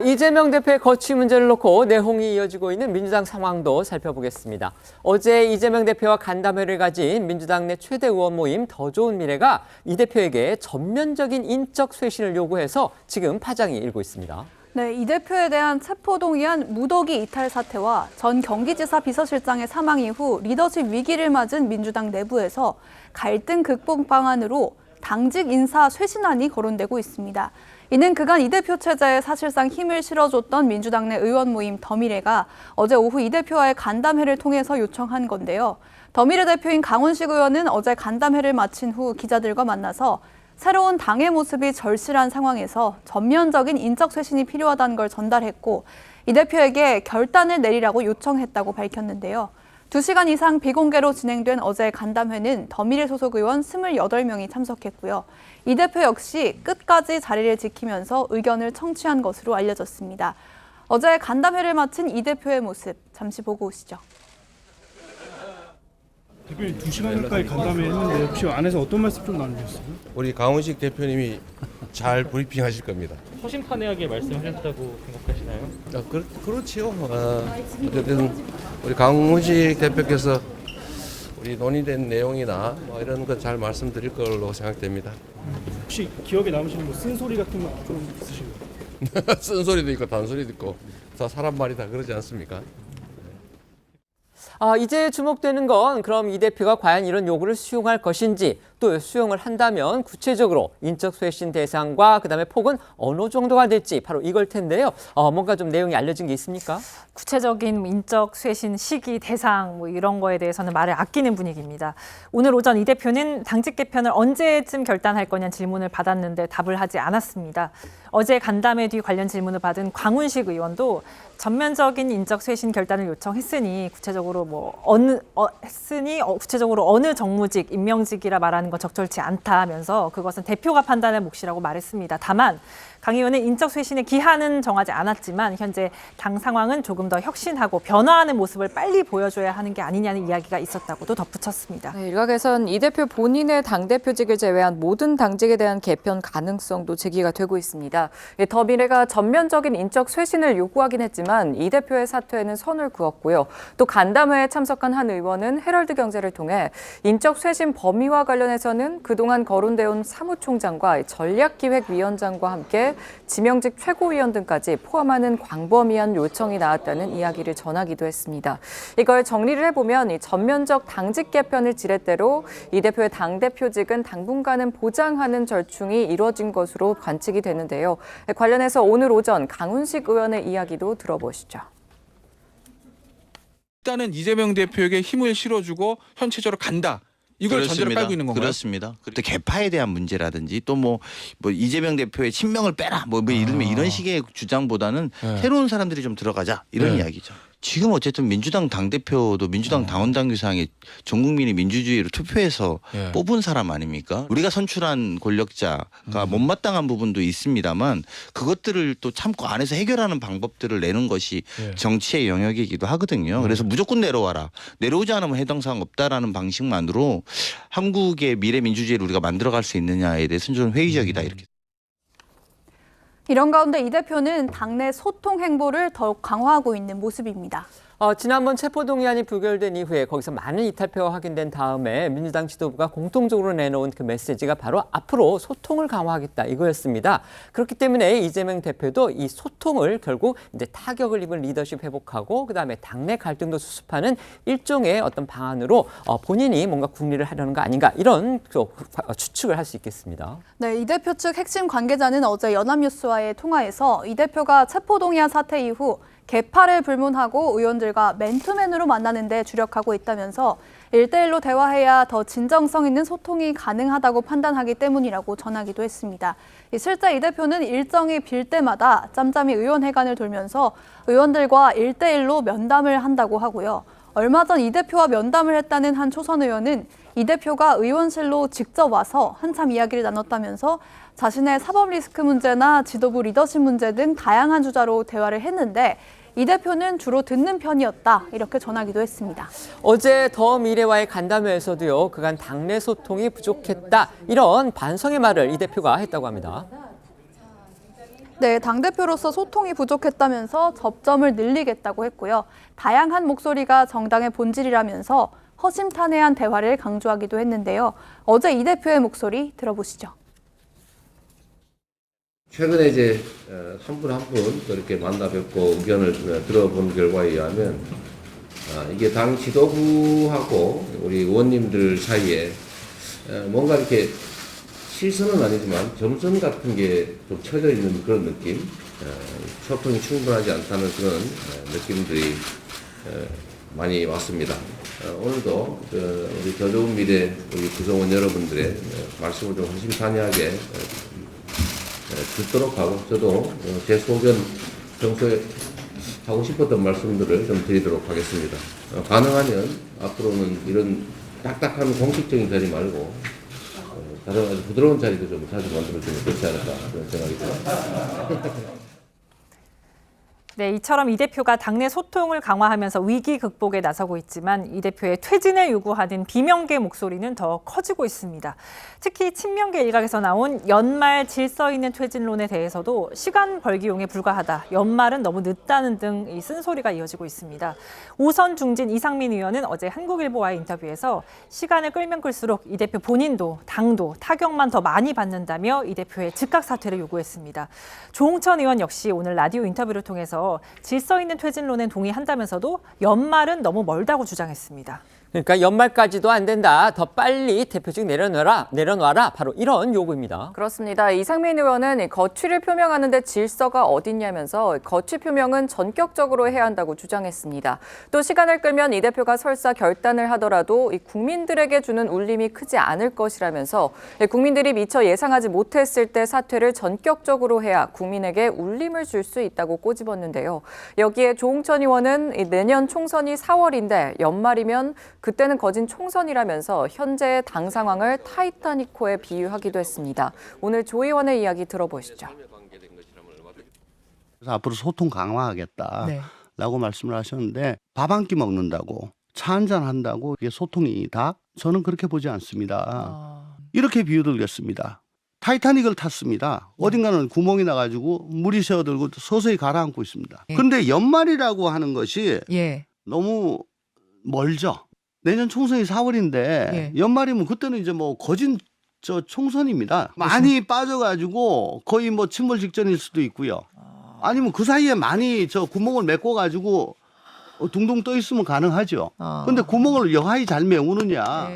이재명 대표의 거취 문제를 놓고 내홍이 이어지고 있는 민주당 상황도 살펴보겠습니다. 어제 이재명 대표와 간담회를 가진 민주당 내 최대 의원 모임 더 좋은 미래가 이 대표에게 전면적인 인적 쇄신을 요구해서 지금 파장이 일고 있습니다. 네, 이 대표에 대한 체포동의안 무더기 이탈 사태와 전 경기지사 비서실장의 사망 이후 리더십 위기를 맞은 민주당 내부에서 갈등 극복 방안으로 당직 인사 쇄신안이 거론되고 있습니다. 이는 그간 이 대표 체제에 사실상 힘을 실어줬던 민주당 내 의원 모임 더미래가 어제 오후 이 대표와의 간담회를 통해서 요청한 건데요. 더미래 대표인 강훈식 의원은 어제 간담회를 마친 후 기자들과 만나서 새로운 당의 모습이 절실한 상황에서 전면적인 인적 쇄신이 필요하다는 걸 전달했고 이 대표에게 결단을 내리라고 요청했다고 밝혔는데요. 2시간 이상 비공개로 진행된 어제 간담회는 더미래 소속 의원 28명이 참석했고요. 이 대표 역시 끝까지 자리를 지키면서 의견을 청취한 것으로 알려졌습니다. 어제 간담회를 마친 이 대표의 모습 잠시 보고 오시죠. 대표님 2시간 가까이 간담회 했는데 혹시 안에서 어떤 말씀 좀 나누셨어요? 우리 강훈식 대표님이 잘 브리핑하실 겁니다. 허심탄회하게 말씀하셨다고 생각하시나요? 그렇지요. 어쨌든 우리 강훈식 대표께서 우리 논의된 내용이나 뭐 이런 것 잘 말씀드릴 걸로 생각됩니다. 혹시 기억에 남으시는 뭐 쓴소리 같은 거 좀 있으신가요? 쓴소리도 있고 단소리도 있고 다 사람 말이 다 그러지 않습니까? 이제 주목되는 건 그럼 이 대표가 과연 이런 요구를 수용할 것인지, 또 수용을 한다면 구체적으로 인적 쇄신 대상과 그다음에 폭은 어느 정도가 될지 바로 이걸 텐데요. 뭔가 좀 내용이 알려진 게 있습니까? 구체적인 인적 쇄신 시기, 대상 뭐 이런 거에 대해서는 말을 아끼는 분위기입니다. 오늘 오전 이 대표는 당직 개편을 언제쯤 결단할 거냐는 질문을 받았는데 답을 하지 않았습니다. 어제 간담회 뒤 관련 질문을 받은 강훈식 의원도 전면적인 인적 쇄신 결단을 요청했으니 구체적으로 구체적으로 어느 정무직, 임명직이라 말하는 건 적절치 않다 하면서 그것은 대표가 판단할 몫이라고 말했습니다. 다만 강 의원은 인적 쇄신의 기한은 정하지 않았지만 현재 당 상황은 조금 더 혁신하고 변화하는 모습을 빨리 보여줘야 하는 게 아니냐는 이야기가 있었다고도 덧붙였습니다. 네, 일각에선 이 대표 본인의 당대표직을 제외한 모든 당직에 대한 개편 가능성도 제기가 되고 있습니다. 더미래가 전면적인 인적 쇄신을 요구하긴 했지만 이 대표의 사퇴에는 선을 그었고요. 또 간담회에 참석한 한 의원은 헤럴드 경제를 통해 인적 쇄신 범위와 관련해서는 그동안 거론되어 온 사무총장과 전략기획위원장과 함께 지명직 최고위원 등까지 포함하는 광범위한 요청이 나왔다는 이야기를 전하기도 했습니다. 이걸 정리를 해보면 이 전면적 당직 개편을 지렛대로 이 대표의 당대표직은 당분간은 보장하는 절충이 이루어진 것으로 관측이 되는데요. 관련해서 오늘 오전 강훈식 의원의 이야기도 들어보시죠. 일단은 이재명 대표에게 힘을 실어주고 현체적으로 간다. 이걸 전제로 깔고 있는 건가요? 그렇습니다. 또 개파에 대한 문제라든지 또 뭐 이재명 대표의 친명을 빼라 이런 식의 주장보다는 새로운 사람들이 좀 들어가자 이런 이야기죠. 지금 어쨌든 민주당 당대표도 민주당 당원당규상에 전 국민이 민주주의로 투표해서 뽑은 사람 아닙니까? 우리가 선출한 권력자가 못마땅한 부분도 있습니다만 그것들을 또 참고 안에서 해결하는 방법들을 내는 것이 정치의 영역이기도 하거든요. 그래서 무조건 내려와라. 내려오지 않으면 해당 사항 없다라는 방식만으로 한국의 미래 민주주의를 우리가 만들어갈 수 있느냐에 대해서는 좀 회의적이다 이렇게. 이런 가운데 이 대표는 당내 소통 행보를 더욱 강화하고 있는 모습입니다. 지난번 체포동의안이 부결된 이후에 거기서 많은 이탈표가 확인된 다음에 민주당 지도부가 공통적으로 내놓은 그 메시지가 바로 앞으로 소통을 강화하겠다 이거였습니다. 그렇기 때문에 이재명 대표도 이 소통을 결국 이제 타격을 입은 리더십 회복하고 그다음에 당내 갈등도 수습하는 일종의 어떤 방안으로 본인이 뭔가 국리를 하려는 거 아닌가 이런 추측을 할 수 있겠습니다. 네, 이 대표 측 핵심 관계자는 어제 연합뉴스와의 통화에서 이 대표가 체포동의안 사태 이후 개파를 불문하고 의원들과 맨투맨으로 만나는 데 주력하고 있다면서 1대1로 대화해야 더 진정성 있는 소통이 가능하다고 판단하기 때문이라고 전하기도 했습니다. 실제 이 대표는 일정이 빌 때마다 짬짬이 의원회관을 돌면서 의원들과 1대1로 면담을 한다고 하고요. 얼마 전 이 대표와 면담을 했다는 한 초선 의원은 이 대표가 의원실로 직접 와서 한참 이야기를 나눴다면서 자신의 사법 리스크 문제나 지도부 리더십 문제 등 다양한 주자로 대화를 했는데 이 대표는 주로 듣는 편이었다 이렇게 전하기도 했습니다. 어제 더 미래와의 간담회에서도요. 그간 당내 소통이 부족했다 이런 반성의 말을 이 대표가 했다고 합니다. 네, 당대표로서 소통이 부족했다면서 접점을 늘리겠다고 했고요. 다양한 목소리가 정당의 본질이라면서 허심탄회한 대화를 강조하기도 했는데요. 어제 이 대표의 목소리 들어보시죠. 최근에 이제 한 분 한 분 이렇게 만나 뵙고 의견을 들어본 결과에 의하면 이게 당 지도부하고 우리 의원님들 사이에 뭔가 이렇게 실선은 아니지만 점선 같은 게 좀 쳐져 있는 그런 느낌, 소통이 충분하지 않다는 그런 느낌들이 많이 왔습니다. 오늘도 우리 더 좋은 미래 우리 구성원 여러분들의 말씀을 좀 허심탄회하게 듣도록 하고 저도 제 소견 평소에 하고 싶었던 말씀들을 좀 드리도록 하겠습니다. 가능하면 앞으로는 이런 딱딱한 공식적인 자리 말고 다른 아주 부드러운 자리도 좀 자주 만들어주면 좋지 않을까 그런 생각이 듭니다. 네, 이처럼 이 대표가 당내 소통을 강화하면서 위기 극복에 나서고 있지만 이 대표의 퇴진을 요구하는 비명계 목소리는 더 커지고 있습니다. 특히 친명계 일각에서 나온 연말 질서 있는 퇴진론에 대해서도 시간 벌기용에 불과하다, 연말은 너무 늦다는 등 이 쓴소리가 이어지고 있습니다. 오선 중진 이상민 의원은 어제 한국일보와의 인터뷰에서 시간을 끌면 끌수록 이 대표 본인도 당도 타격만 더 많이 받는다며 이 대표의 즉각 사퇴를 요구했습니다. 조홍천 의원 역시 오늘 라디오 인터뷰를 통해서 질서 있는 퇴진론에 동의한다면서도 연말은 너무 멀다고 주장했습니다. 그러니까 연말까지도 안 된다. 더 빨리 대표직 내려놔라. 바로 이런 요구입니다. 그렇습니다. 이상민 의원은 거취를 표명하는데 질서가 어딨냐면서 거취 표명은 전격적으로 해야 한다고 주장했습니다. 또 시간을 끌면 이 대표가 설사 결단을 하더라도 국민들에게 주는 울림이 크지 않을 것이라면서 국민들이 미처 예상하지 못했을 때 사퇴를 전격적으로 해야 국민에게 울림을 줄 수 있다고 꼬집었는데요. 여기에 조홍천 의원은 내년 총선이 4월인데 연말이면 그때는 거진 총선이라면서 현재의 당 상황을 타이타닉호에 비유하기도 했습니다. 오늘 조 의원의 이야기 들어보시죠. 그래서 앞으로 소통 강화하겠다라고 말씀을 하셨는데 밥 한 끼 먹는다고 차 한잔 한다고 이게 소통이다? 저는 그렇게 보지 않습니다. 이렇게 비유드리겠습니다. 타이타닉을 탔습니다. 어딘가는 구멍이 나가지고 물이 새어들고 서서히 가라앉고 있습니다. 그런데 연말이라고 하는 것이 너무 멀죠. 내년 총선이 4월인데 연말이면 그때는 이제 뭐 거진 총선입니다. 많이 빠져가지고 거의 뭐 침몰 직전일 수도 있고요. 아니면 그 사이에 많이 구멍을 메꿔 가지고 둥둥 떠 있으면 가능하죠. 그런데 구멍을 여하이 잘 메우느냐.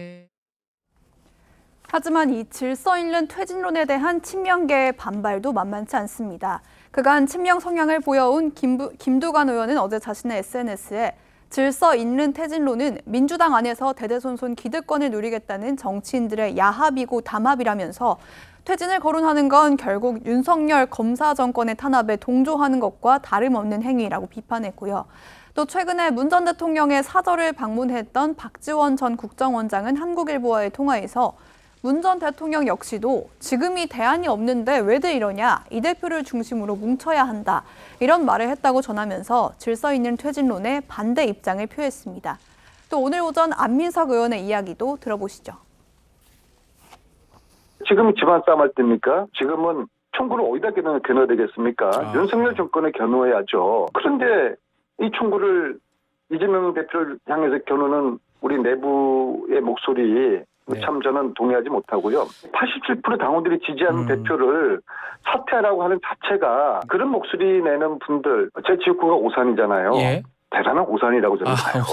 하지만 이 질서 잃는 퇴진론에 대한 친명계의 반발도 만만치 않습니다. 그간 친명 성향을 보여온 김두관 의원은 어제 자신의 SNS에 질서 잃는 퇴진론은 민주당 안에서 대대손손 기득권을 누리겠다는 정치인들의 야합이고 담합이라면서 퇴진을 거론하는 건 결국 윤석열 검사 정권의 탄압에 동조하는 것과 다름없는 행위라고 비판했고요. 또 최근에 문 전 대통령의 사저를 방문했던 박지원 전 국정원장은 한국일보와의 통화에서 문 전 대통령 역시도 지금이 대안이 없는데 왜들 이러냐, 이 대표를 중심으로 뭉쳐야 한다, 이런 말을 했다고 전하면서 질서 있는 퇴진론에 반대 입장을 표했습니다. 또 오늘 오전 안민석 의원의 이야기도 들어보시죠. 지금 집안 싸움 할 때입니까? 지금은 총구를 어디다 겨눠야 되겠습니까? 윤석열 정권에 겨누어야죠. 그런데 이 총구를 이재명 대표를 향해서 겨누는 우리 내부의 목소리 참 저는 동의하지 못하고요. 87% 당원들이 지지하는 대표를 사퇴하라고 하는 자체가 그런 목소리 내는 분들, 제 지역구가 오산이잖아요. 대단한 오산이라고 저는 봐요.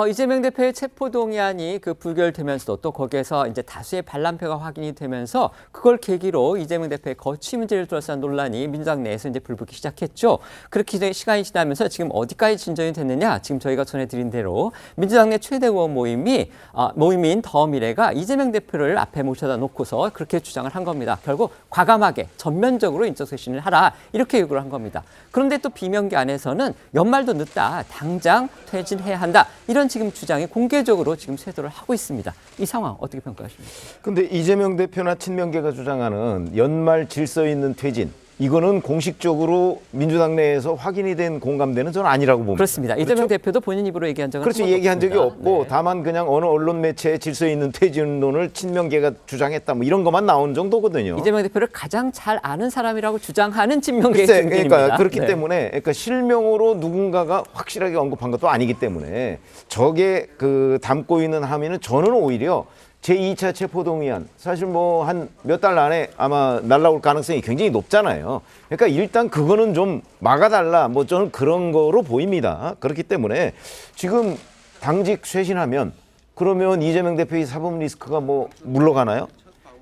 이재명 대표의 체포동의안이 부결되면서도 또 거기에서 이제 다수의 반란표가 확인이 되면서 그걸 계기로 이재명 대표의 거취 문제를 둘러싼 논란이 민주당 내에서 이제 불붙기 시작했죠. 그렇게 시간이 지나면서 지금 어디까지 진전이 됐느냐? 지금 저희가 전해드린 대로 민주당 내 최대 의원 모임인 더미래가 이재명 대표를 앞에 모셔다 놓고서 그렇게 주장을 한 겁니다. 결국 과감하게 전면적으로 인적쇄신을 하라, 이렇게 요구를 한 겁니다. 그런데 또 비명계 안에서는 연말도 늦다, 당장 퇴진해야 한다, 이런 지금 주장이 공개적으로 지금 쇄도를 하고 있습니다. 이 상황 어떻게 평가하십니까? 근데 이재명 대표나 친명계가 주장하는 연말 질서 있는 퇴진, 이거는 공식적으로 민주당 내에서 확인이 된 공감대는 저는 아니라고 봅니다. 그렇습니다. 이재명 대표도 본인 입으로 얘기한 적은 그렇죠. 한 번도 얘기한 적이 없습니다. 없고 네. 다만 그냥 어느 언론 매체에 질서 있는 퇴진론을 친명계가 주장했다 뭐 이런 것만 나온 정도거든요. 이재명 대표를 가장 잘 아는 사람이라고 주장하는 친명계의 글쎄, 중진입니다. 그러니까 그렇기 네. 때문에 그러니까 실명으로 누군가가 확실하게 언급한 것도 아니기 때문에 저게 그 담고 있는 함의는 저는 오히려 제2차 체포동의안 사실 뭐 한 몇 달 안에 아마 날라올 가능성이 굉장히 높잖아요. 그러니까 일단 그거는 좀 막아달라 뭐 저는 그런 거로 보입니다. 그렇기 때문에 지금 당직 쇄신하면 그러면 이재명 대표의 사법 리스크가 뭐 물러가나요?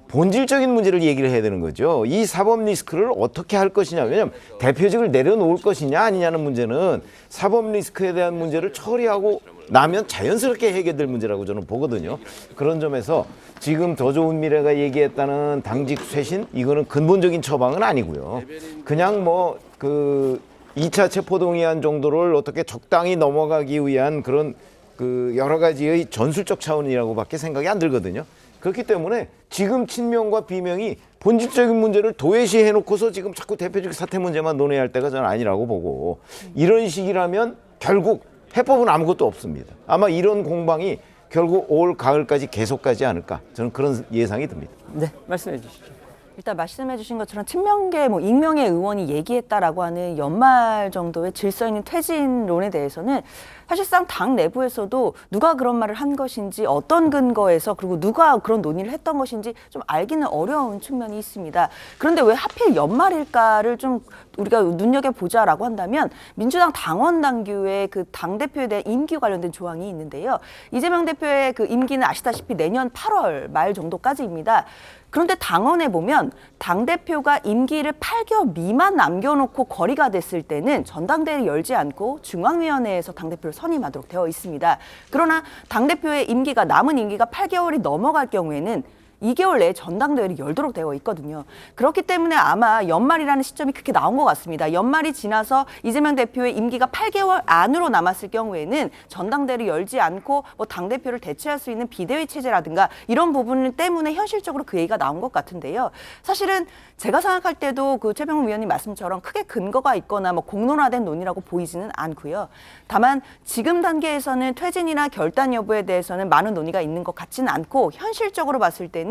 본질적인 문제를 얘기를 해야 되는 거죠. 이 사법 리스크를 어떻게 할 것이냐. 왜냐하면 대표직을 내려놓을 것이냐 아니냐는 문제는 사법 리스크에 대한 문제를 처리하고 나면 자연스럽게 해결될 문제라고 저는 보거든요. 그런 점에서 지금 더 좋은 미래가 얘기했다는 당직 쇄신 이거는 근본적인 처방은 아니고요. 그냥 뭐 그 2차 체포동의안 정도를 어떻게 적당히 넘어가기 위한 그런 그 여러 가지의 전술적 차원이라고밖에 생각이 안 들거든요. 그렇기 때문에 지금 친명과 비명이 본질적인 문제를 도외시해 놓고서 지금 자꾸 대표직 사퇴 문제만 논의해야 할 때가 저는 아니라고 보고 이런 식이라면 결국 해법은 아무것도 없습니다. 아마 이런 공방이 결국 올 가을까지 계속 가지 않을까 저는 그런 예상이 듭니다. 네, 말씀해 주시죠. 일단 말씀해 주신 것처럼 친명계 뭐 익명의 의원이 얘기했다라고 하는 연말 정도의 질서 있는 퇴진론에 대해서는 사실상 당 내부에서도 누가 그런 말을 한 것인지 어떤 근거에서 그리고 누가 그런 논의를 했던 것인지 좀 알기는 어려운 측면이 있습니다. 그런데 왜 하필 연말일까를 좀 우리가 눈여겨보자라고 한다면 민주당 당원 당규의 그 당대표에 대한 임기 관련된 조항이 있는데요. 이재명 대표의 그 임기는 아시다시피 내년 8월 말 정도까지입니다. 그런데 당원에 보면 당대표가 임기를 8개월 미만 남겨놓고 거리가 됐을 때는 전당대회를 열지 않고 중앙위원회에서 당대표를 선임하도록 되어 있습니다. 그러나 당대표의 임기가 남은 임기가 8개월이 넘어갈 경우에는 2개월 내에 전당대회를 열도록 되어 있거든요. 그렇기 때문에 아마 연말이라는 시점이 그렇게 나온 것 같습니다. 연말이 지나서 이재명 대표의 임기가 8개월 안으로 남았을 경우에는 전당대회를 열지 않고 뭐 당대표를 대체할 수 있는 비대위 체제라든가 이런 부분 때문에 현실적으로 그 얘기가 나온 것 같은데요. 사실은 제가 생각할 때도 그 최병욱 위원님 말씀처럼 크게 근거가 있거나 뭐 공론화된 논의라고 보이지는 않고요. 다만 지금 단계에서는 퇴진이나 결단 여부에 대해서는 많은 논의가 있는 것 같지는 않고 현실적으로 봤을 때는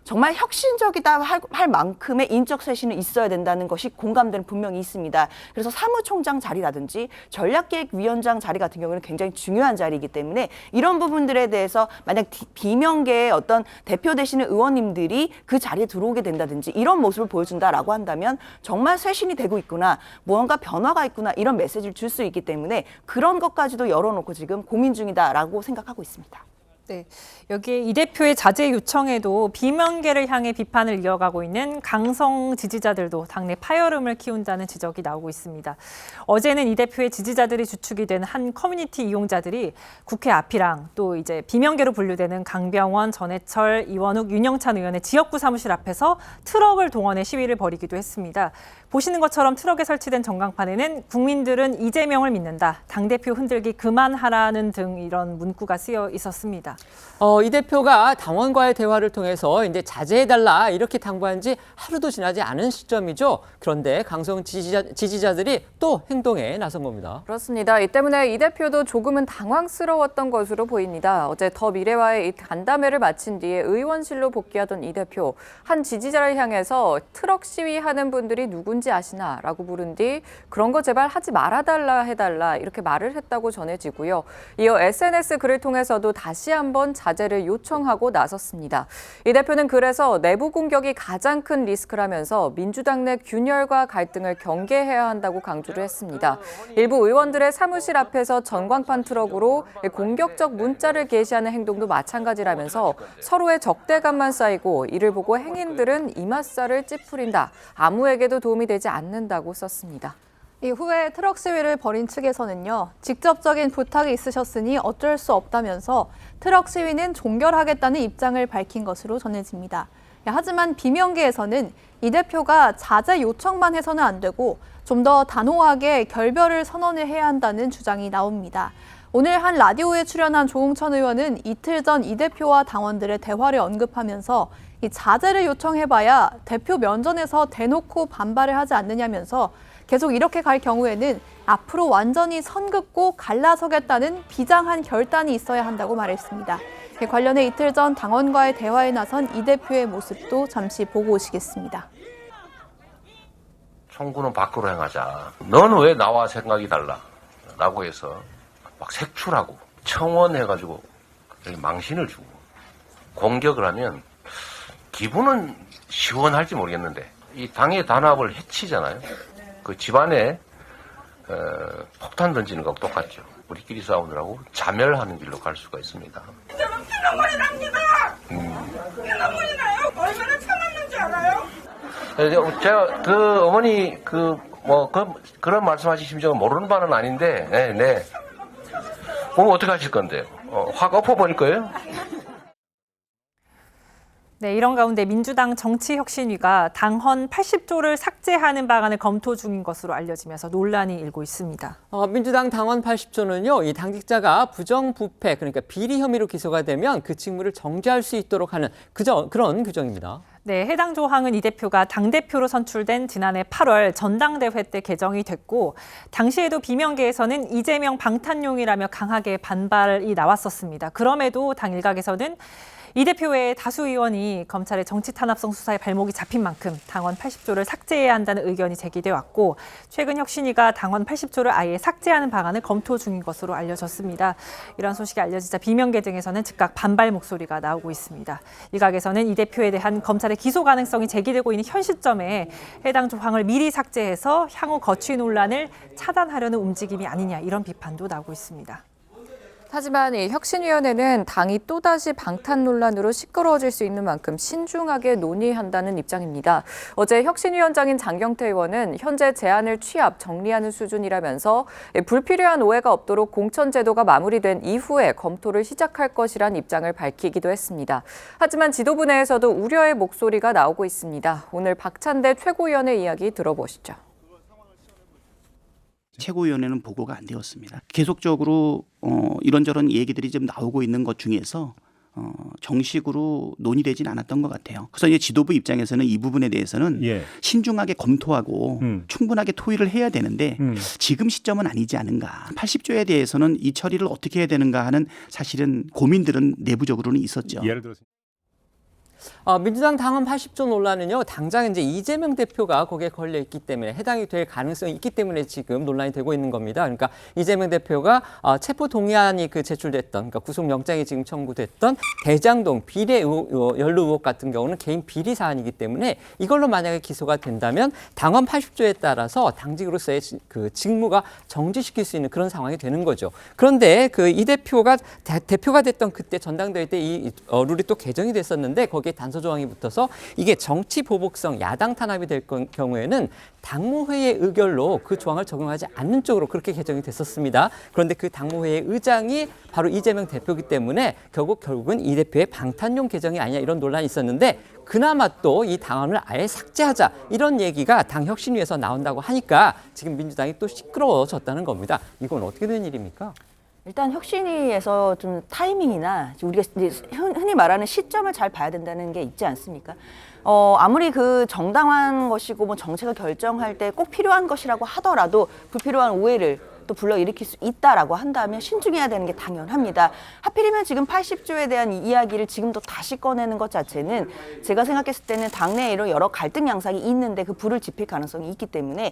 정말 혁신적이다 할 만큼의 인적 쇄신은 있어야 된다는 것이 공감대는 분명히 있습니다. 그래서 사무총장 자리라든지 전략기획위원장 자리 같은 경우는 굉장히 중요한 자리이기 때문에 이런 부분들에 대해서 만약 비명계의 어떤 대표 되시는 의원님들이 그 자리에 들어오게 된다든지 이런 모습을 보여준다라고 한다면 정말 쇄신이 되고 있구나, 무언가 변화가 있구나 이런 메시지를 줄 수 있기 때문에 그런 것까지도 열어놓고 지금 고민 중이다라고 생각하고 있습니다. 네, 여기에 이 대표의 자제 요청에도 비명계를 향해 비판을 이어가고 있는 강성 지지자들도 당내 파열음을 키운다는 지적이 나오고 있습니다. 어제는 이 대표의 지지자들이 주축이 된 한 커뮤니티 이용자들이 국회 앞이랑 또 이제 비명계로 분류되는 강병원, 전해철, 이원욱, 윤영찬 의원의 지역구 사무실 앞에서 트럭을 동원해 시위를 벌이기도 했습니다. 보시는 것처럼 트럭에 설치된 전광판에는 국민들은 이재명을 믿는다, 당대표 흔들기 그만하라는 등 이런 문구가 쓰여 있었습니다. 이 대표가 당원과의 대화를 통해서 이제 자제해달라 이렇게 당부한 지 하루도 지나지 않은 시점이죠. 그런데 강성 지지자들이 또 행동에 나선 겁니다. 그렇습니다. 이 때문에 이 대표도 조금은 당황스러웠던 것으로 보입니다. 어제 더 미래와의 이 간담회를 마친 뒤에 의원실로 복귀하던 이 대표, 한 지지자를 향해서 트럭 시위하는 분들이 누군지 아시나라고 물은 뒤 그런 거 제발 하지 말아달라 해달라 이렇게 말을 했다고 전해지고요. 이어 SNS 글을 통해서도 다시 한번 자제를 요청하고 나섰습니다. 이 대표는 그래서 내부 공격이 가장 큰 리스크라면서 민주당 내 균열과 갈등을 경계해야 한다고 강조를 했습니다. 일부 의원들의 사무실 앞에서 전광판 트럭으로 공격적 문자를 게시하는 행동도 마찬가지라면서 서로의 적대감만 쌓이고 이를 보고 행인들은 이맛살을 찌푸린다, 아무에게도 도움이 되지 않는다고 썼습니다. 이후에 트럭 시위를 벌인 측에서는요, 직접적인 부탁이 있으셨으니 어쩔 수 없다면서 트럭 시위는 종결하겠다는 입장을 밝힌 것으로 전해집니다. 하지만 비명계에서는 이 대표가 자제 요청만 해서는 안 되고 좀 더 단호하게 결별을 선언을 해야 한다는 주장이 나옵니다. 오늘 한 라디오에 출연한 조홍천 의원은 이틀 전 이 대표와 당원들의 대화를 언급하면서 이 자제를 요청해봐야 대표 면전에서 대놓고 반발을 하지 않느냐면서 계속 이렇게 갈 경우에는 앞으로 완전히 선 긋고 갈라서겠다는 비장한 결단이 있어야 한다고 말했습니다. 관련해 이틀 전 당원과의 대화에 나선 이 대표의 모습도 잠시 보고 오시겠습니다. 총구는 밖으로 행하자. 너는 왜 나와 생각이 달라? 라고 해서 막 색출하고 청원해가지고 망신을 주고 공격을 하면 기분은 시원할지 모르겠는데 이 당의 단합을 해치잖아요. 그 집안에 폭탄 던지는 거하고 똑같죠. 우리끼리 싸우느라고 자멸하는 길로 갈 수가 있습니다. 저는 피눈물이 납니다. 피눈물이 나요. 얼마나 참았는지 알아요? 제가 그 어머니 그런 말씀하실 심정은 모르는 바는 아닌데, 네. 그럼 어떻게 하실 건데요? 확 엎어버릴 거예요? 네, 이런 가운데 민주당 정치혁신위가 당헌 80조를 삭제하는 방안을 검토 중인 것으로 알려지면서 논란이 일고 있습니다. 민주당 당헌 80조는요, 이 당직자가 부정부패, 그러니까 비리 혐의로 기소가 되면 그 직무를 정지할 수 있도록 하는 그런 규정입니다. 네, 해당 조항은 이 대표가 당대표로 선출된 지난해 8월 전당대회 때 개정이 됐고 당시에도 비명계에서는 이재명 방탄용이라며 강하게 반발이 나왔었습니다. 그럼에도 당 일각에서는 이 대표 외에 다수 의원이 검찰의 정치탄압성 수사에 발목이 잡힌 만큼 당헌 80조를 삭제해야 한다는 의견이 제기돼 왔고 최근 혁신위가 당헌 80조를 아예 삭제하는 방안을 검토 중인 것으로 알려졌습니다. 이런 소식이 알려지자 비명계 등에서는 즉각 반발 목소리가 나오고 있습니다. 일각에서는 이 대표에 대한 검찰의 기소 가능성이 제기되고 있는 현 시점에 해당 조항을 미리 삭제해서 향후 거취 논란을 차단하려는 움직임이 아니냐 이런 비판도 나오고 있습니다. 하지만 이 혁신위원회는 당이 또다시 방탄 논란으로 시끄러워질 수 있는 만큼 신중하게 논의한다는 입장입니다. 어제 혁신위원장인 장경태 의원은 현재 제안을 취합, 정리하는 수준이라면서 불필요한 오해가 없도록 공천제도가 마무리된 이후에 검토를 시작할 것이란 입장을 밝히기도 했습니다. 하지만 지도부 내에서도 우려의 목소리가 나오고 있습니다. 오늘 박찬대 최고위원의 이야기 들어보시죠. 최고위원회는 보고가 안 되었습니다. 계속적으로 이런저런 얘기들이 좀 나오고 있는 것 중에서 정식으로 논의되진 않았던 것 같아요. 그래서 이제 지도부 입장에서는 이 부분에 대해서는 신중하게 검토하고 충분하게 토의를 해야 되는데 지금 시점은 아니지 않은가. 80조에 대해서는 이 처리를 어떻게 해야 되는가 하는 사실은 고민들은 내부적으로는 있었죠. 예를 들어서 민주당 당헌 80조 논란은요, 당장 이제 이재명 대표가 거기에 걸려 있기 때문에 해당이 될 가능성이 있기 때문에 지금 논란이 되고 있는 겁니다. 그러니까 이재명 대표가 체포 동의안이 제출됐던, 그러니까 구속영장이 지금 청구됐던 대장동 비례 연루 의혹 같은 경우는 개인 비리 사안이기 때문에 이걸로 만약에 기소가 된다면 당헌 80조에 따라서 당직으로서의 그 직무가 정지시킬 수 있는 그런 상황이 되는 거죠. 그런데 이 대표가 대표가 됐던 그때 전당대회 때 이 룰이 또 개정이 됐었는데 거기에 단서 조항이 붙어서 이게 정치 보복성 야당 탄압이 될 경우에는 당무회의 의결로 그 조항을 적용하지 않는 쪽으로 그렇게 개정이 됐었습니다. 그런데 그 당무회의 의장이 바로 이재명 대표이기 때문에 결국은 이 대표의 방탄용 개정이 아니냐 이런 논란이 있었는데 그나마 또 이 당헌을 아예 삭제하자 이런 얘기가 당 혁신위에서 나온다고 하니까 지금 민주당이 또 시끄러워졌다는 겁니다. 이건 어떻게 된 일입니까? 일단 혁신위에서 좀 타이밍이나 우리가 이제 흔히 말하는 시점을 잘 봐야 된다는 게 있지 않습니까? 아무리 그 정당한 것이고 뭐 정책을 결정할 때 꼭 필요한 것이라고 하더라도 불필요한 오해를 또 불러일으킬 수 있다라고 한다면 신중해야 되는 게 당연합니다. 하필이면 지금 80조에 대한 이야기를 지금도 다시 꺼내는 것 자체는 제가 생각했을 때는 당내에 이런 여러 갈등 양상이 있는데 그 불을 지필 가능성이 있기 때문에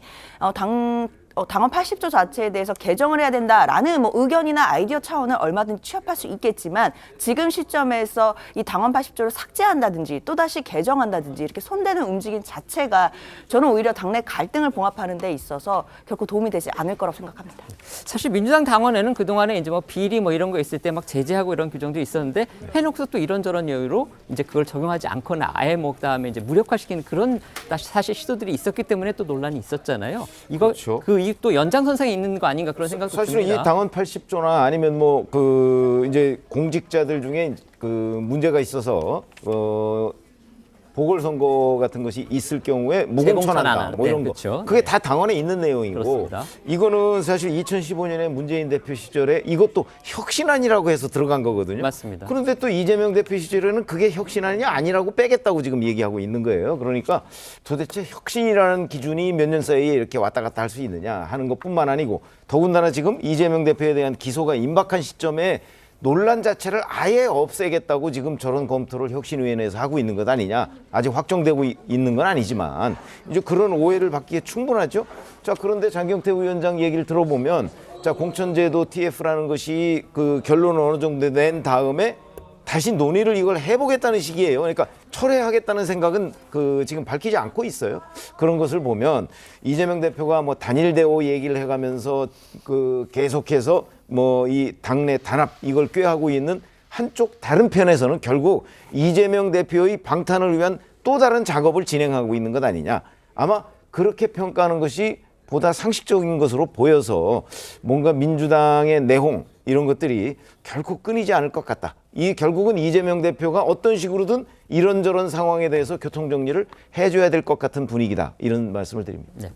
당헌 80조 자체에 대해서 개정을 해야 된다라는 뭐 의견이나 아이디어 차원을 얼마든지 취합할 수 있겠지만 지금 시점에서 이 당헌 80조를 삭제한다든지 또다시 개정한다든지 이렇게 손대는 움직임 자체가 저는 오히려 당내 갈등을 봉합하는 데 있어서 결코 도움이 되지 않을 거라고 생각합니다. 사실 민주당 당원에는 그동안에 이제 뭐 비리 뭐 이런 거 있을 때 막 제재하고 이런 규정도 있었는데 해놓고서 또 이런저런 이유로 이제 그걸 적용하지 않거나 아예 뭐 그다음에 이제 무력화시키는 그런 사실 시도들이 있었기 때문에 또 논란이 있었잖아요. 이거 그렇죠. 이 또 연장선상에 있는 거 아닌가 그런 생각도 사실은 듭니다. 이 당헌 80조나 아니면 뭐 이제 공직자들 중에 그 문제가 있어서 보궐선거 같은 것이 있을 경우에 무공천한다 뭐 이런 거 그렇죠. 그게 다 당원에 있는 내용이고 그렇습니다. 이거는 사실 2015년에 문재인 대표 시절에 이것도 혁신안이라고 해서 들어간 거거든요. 맞습니다. 그런데 또 이재명 대표 시절에는 그게 혁신안이 아니라고 빼겠다고 지금 얘기하고 있는 거예요. 그러니까 도대체 혁신이라는 기준이 몇 년 사이에 이렇게 왔다 갔다 할 수 있느냐 하는 것뿐만 아니고 더군다나 지금 이재명 대표에 대한 기소가 임박한 시점에 논란 자체를 아예 없애겠다고 지금 저런 검토를 혁신위원회에서 하고 있는 것 아니냐. 아직 확정되고 있는 건 아니지만 이제 그런 오해를 받기에 충분하죠. 자, 그런데 장경태 위원장 얘기를 들어보면 자, 공천제도 TF라는 것이 그 결론을 어느 정도 낸 다음에 다시 논의를 이걸 해보겠다는 식이에요. 그러니까 철회하겠다는 생각은 그 지금 밝히지 않고 있어요. 그런 것을 보면 이재명 대표가 뭐 단일 대오 얘기를 해가면서 그 계속해서 뭐 이 당내 단합 이걸 꾀하고 있는 한쪽 다른 편에서는 결국 이재명 대표의 방탄을 위한 또 다른 작업을 진행하고 있는 것 아니냐. 아마 그렇게 평가하는 것이 보다 상식적인 것으로 보여서 뭔가 민주당의 내홍 이런 것들이 결코 끊이지 않을 것 같다. 이 결국은 이재명 대표가 어떤 식으로든 이런저런 상황에 대해서 교통정리를 해줘야 될 것 같은 분위기다. 이런 말씀을 드립니다. 네.